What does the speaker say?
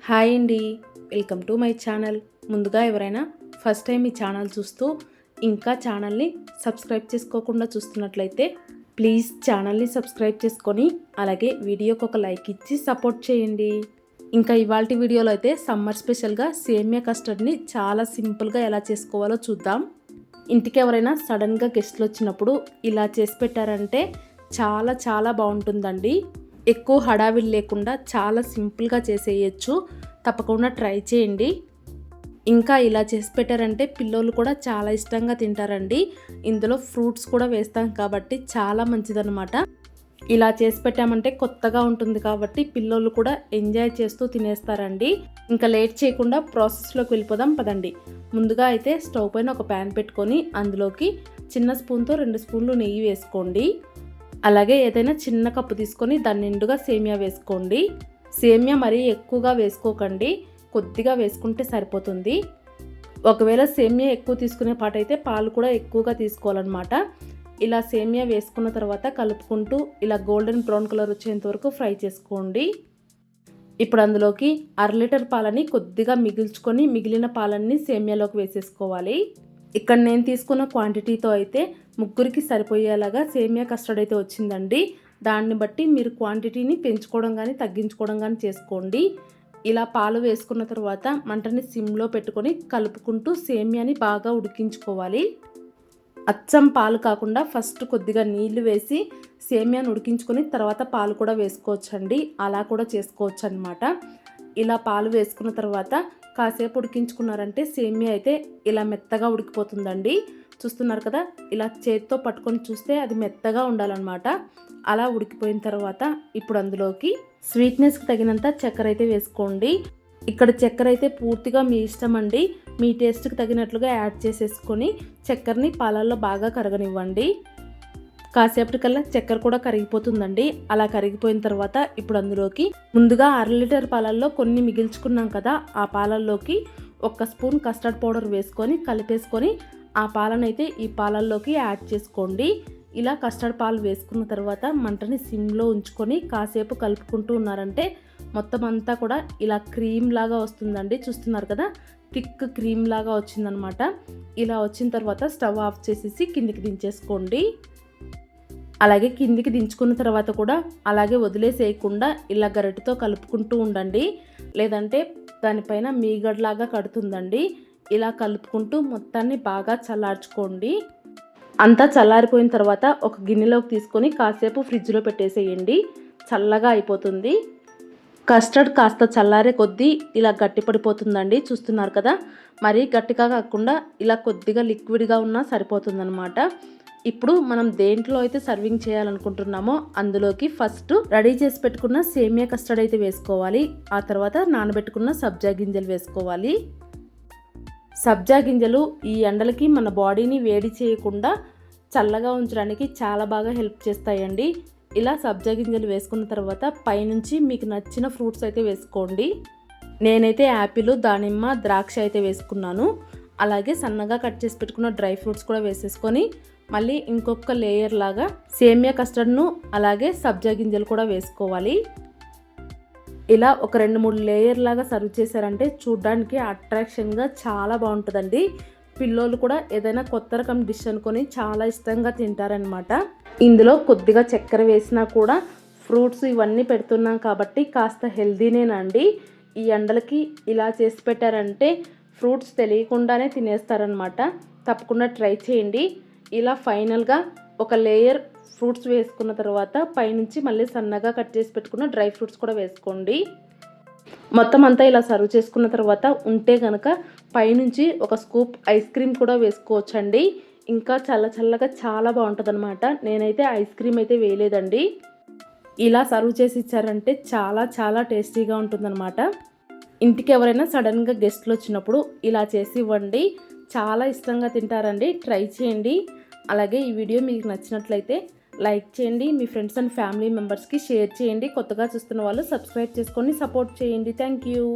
Hi అండి, welcome to my channel. ముందుగా ఎవరైనా ఫస్ట్ టైం ఈ ఛానల్ చూస్తూ ఇంకా ఛానల్ని సబ్స్క్రైబ్ చేసుకోకుండా చూస్తున్నట్లయితే ప్లీజ్ ఛానల్ని సబ్స్క్రైబ్ చేసుకొని అలాగే వీడియోకి ఒక లైక్ ఇచ్చి సపోర్ట్ చేయండి. ఇంకా ఇవాల్టి వీడియోలో అయితే సమ్మర్ స్పెషల్గా సేమియా కస్టర్డ్ని చాలా సింపుల్గా ఎలా చేసుకోవాలో చూద్దాం. ఇంటికి ఎవరైనా సడన్గా గెస్ట్లు వచ్చినప్పుడు ఇలా చేసి పెట్టారంటే చాలా చాలా బాగుంటుందండి. ఎక్కువ హడావిడి లేకుండా చాలా సింపుల్గా చేసేయచ్చు. తప్పకుండా ట్రై చేయండి. ఇంకా ఇలా చేసి పెట్టారంటే పిల్లలు కూడా చాలా ఇష్టంగా తింటారండి. ఇందులో ఫ్రూట్స్ కూడా వేస్తాం కాబట్టి చాలా మంచిదన్నమాట. ఇలా చేసి పెట్టామంటే కొత్తగా ఉంటుంది కాబట్టి పిల్లలు కూడా ఎంజాయ్ చేస్తూ తినేస్తారండి. ఇంకా లేట్ చేయకుండా ప్రాసెస్లోకి వెళ్ళిపోదాం పదండి. ముందుగా అయితే స్టవ్ పైన ఒక ప్యాన్ పెట్టుకొని అందులోకి చిన్న స్పూన్తో 2 స్పూన్లు నెయ్యి వేసుకోండి. అలాగే ఏదైనా చిన్న కప్పు తీసుకొని దాని నిండుగా సేమియా వేసుకోండి. సేమియా మరీ ఎక్కువగా వేసుకోకండి, కొద్దిగా వేసుకుంటే సరిపోతుంది. ఒకవేళ సేమియా ఎక్కువ తీసుకునే పాటైతే పాలు కూడా ఎక్కువగా తీసుకోవాలన్నమాట. ఇలా సేమియా వేసుకున్న తర్వాత కలుపుకుంటూ ఇలా గోల్డెన్ బ్రౌన్ కలర్ వచ్చేంత వరకు ఫ్రై చేసుకోండి. ఇప్పుడు అందులోకి 1/2 లీటర్ పాలని కొద్దిగా మిగిల్చుకొని మిగిలిన పాలన్నీ సేమియాలోకి వేసేసుకోవాలి. ఇక్కడ నేను తీసుకున్న క్వాంటిటీతో అయితే 3కి సరిపోయేలాగా సేమియా కస్టర్డ్ అయితే వచ్చిందండి. దాన్ని బట్టి మీరు క్వాంటిటీని పెంచుకోవడం కానీ తగ్గించుకోవడం కానీ చేసుకోండి. ఇలా పాలు వేసుకున్న తర్వాత మంటని సిమ్లో పెట్టుకొని కలుపుకుంటూ సేమియాని బాగా ఉడికించుకోవాలి. అచ్చం పాలు కాకుండా ఫస్ట్ కొద్దిగా నీళ్లు వేసి సేమియాని ఉడికించుకొని తర్వాత పాలు కూడా వేసుకోవచ్చండి. అలా కూడా చేసుకోవచ్చు అన్నమాట. ఇలా పాలు వేసుకున్న తర్వాత కాసేపు ఉడికించుకున్నారంటే సేమియా అయితే ఇలా మెత్తగా ఉడికిపోతుందండి. చూస్తున్నారు కదా, ఇలా చేతితో పట్టుకొని చూస్తే అది మెత్తగా ఉండాలన్నమాట. అలా ఉడికిపోయిన తర్వాత ఇప్పుడు అందులోకి స్వీట్నెస్కి తగినంత చక్కెర అయితే వేసుకోండి. ఇక్కడ చక్కెర అయితే పూర్తిగా మీ ఇష్టం అండి. మీ టేస్ట్కి తగినట్లుగా యాడ్ చేసేసుకొని చక్కెరని పాలల్లో బాగా కరగనివ్వండి. కాసేపటికల్లా చక్కెర కూడా కరిగిపోతుందండి. అలా కరిగిపోయిన తర్వాత ఇప్పుడు అందులోకి ముందుగా 1/2 లీటర్ పాలల్లో కొన్ని మిగిల్చుకున్నాం కదా, ఆ పాలల్లోకి 1 స్పూన్ కస్టర్డ్ పౌడర్ వేసుకొని కలిపేసుకొని ఆ పాలనైతే ఈ పాలల్లోకి యాడ్ చేసుకోండి. ఇలా కస్టర్డ్ పాలు వేసుకున్న తర్వాత మంటని సిమ్లో ఉంచుకొని కాసేపు కలుపుకుంటూ ఉన్నారంటే మొత్తం అంతా కూడా ఇలా క్రీమ్ లాగా వస్తుందండి. చూస్తున్నారు కదా, థిక్ క్రీమ్ లాగా వచ్చిందనమాట. ఇలా వచ్చిన తర్వాత స్టవ్ ఆఫ్ చేసేసి కిందికి దించేసుకోండి. అలాగే కిందికి దించుకున్న తర్వాత కూడా అలాగే వదిలేసేయకుండా ఇలా గరిటెతో కలుపుకుంటూ ఉండండి, లేదంటే దానిపైన మీగడలాగా కడుతుందండి. ఇలా కలుపుకుంటూ మొత్తాన్ని బాగా చల్లార్చుకోండి. అంతా చల్లారిపోయిన తర్వాత ఒక గిన్నెలోకి తీసుకొని కాసేపు ఫ్రిడ్జ్లో పెట్టేసేయండి. చల్లగా అయిపోతుంది. కస్టర్డ్ కాస్త చల్లారే కొద్దీ ఇలా గట్టి పడిపోతుందండి. చూస్తున్నారు కదా, మరీ గట్టిగా కాకుండా ఇలా కొద్దిగా లిక్విడ్గా ఉన్నా సరిపోతుందన్నమాట. ఇప్పుడు మనం దేంట్లో అయితే సర్వింగ్ చేయాలనుకుంటున్నామో అందులోకి ఫస్ట్ రెడీ చేసి పెట్టుకున్న సేమియా కస్టర్డ్ అయితే వేసుకోవాలి. ఆ తర్వాత నానబెట్టుకున్న సబ్జా గింజలు వేసుకోవాలి. సబ్జా గింజలు ఈ ఎండలకి మన బాడీని వేడి చేయకుండా చల్లగా ఉంచడానికి చాలా బాగా హెల్ప్ చేస్తాయండి. ఇలా సబ్జా గింజలు వేసుకున్న తర్వాత పైనుంచి మీకు నచ్చిన ఫ్రూట్స్ అయితే వేసుకోండి. నేనైతే యాపిల్, దానిమ్మ, ద్రాక్ష అయితే వేసుకున్నాను. అలాగే సన్నగా కట్ చేసి పెట్టుకున్న డ్రై ఫ్రూట్స్ కూడా వేసేసుకొని మళ్ళీ ఇంకొక లేయర్ లాగా సేమియా కస్టర్డ్ను అలాగే సబ్జా గింజలు కూడా వేసుకోవాలి. ఇలా ఒక 2-3 లేయర్ లాగా సర్వ్ చేశారంటే చూడ్డానికి అట్రాక్షన్గా చాలా బాగుంటుందండి. పిల్లోళ్ళు కూడా ఏదైనా కొత్త రకం డిష్ అనుకొని చాలా ఇష్టంగా తింటారనమాట. ఇందులో కొద్దిగా చక్కెర వేసినా కూడా ఫ్రూట్స్ ఇవన్నీ పెడుతున్నాం కాబట్టి కాస్త హెల్దీనేనండి. ఈ ఎండలకి ఇలా చేసి పెట్టారంటే ఫ్రూట్స్ తెలియకుండానే తినేస్తారనమాట. తప్పకుండా ట్రై చేయండి. ఇలా ఫైనల్గా ఒక లేయర్ ఫ్రూట్స్ వేసుకున్న తర్వాత పైనుంచి మళ్ళీ సన్నగా కట్ చేసి పెట్టుకున్న డ్రై ఫ్రూట్స్ కూడా వేసుకోండి. మొత్తం అంతా ఇలా సర్వ్ చేసుకున్న తర్వాత ఉంటే కనుక పైనుంచి ఒక స్కూప్ ఐస్ క్రీమ్ కూడా వేసుకోవచ్చండి. ఇంకా చల్లగా చాలా బాగుంటుంది అనమాట. నేనైతే ఐస్ క్రీమ్ అయితే వేయలేదండి. ఇలా సర్వ్ చేసి ఇచ్చారంటే చాలా చాలా టేస్టీగా ఉంటుందన్నమాట. ఇంటికి ఎవరైనా సడన్గా గెస్ట్లు వచ్చినప్పుడు ఇలా చేసి ఇవ్వండి, చాలా ఇష్టంగా తింటారండి. ట్రై చేయండి. అలాగే ఈ వీడియో మీకు నచ్చినట్లయితే లైక్ చేయండి, మీ ఫ్రెండ్స్ అండ్ ఫ్యామిలీ మెంబర్స్కి షేర్ చేయండి. కొత్తగా చూస్తున్న వాళ్ళు సబ్స్క్రైబ్ చేసుకొని సపోర్ట్ చేయండి. Thank you.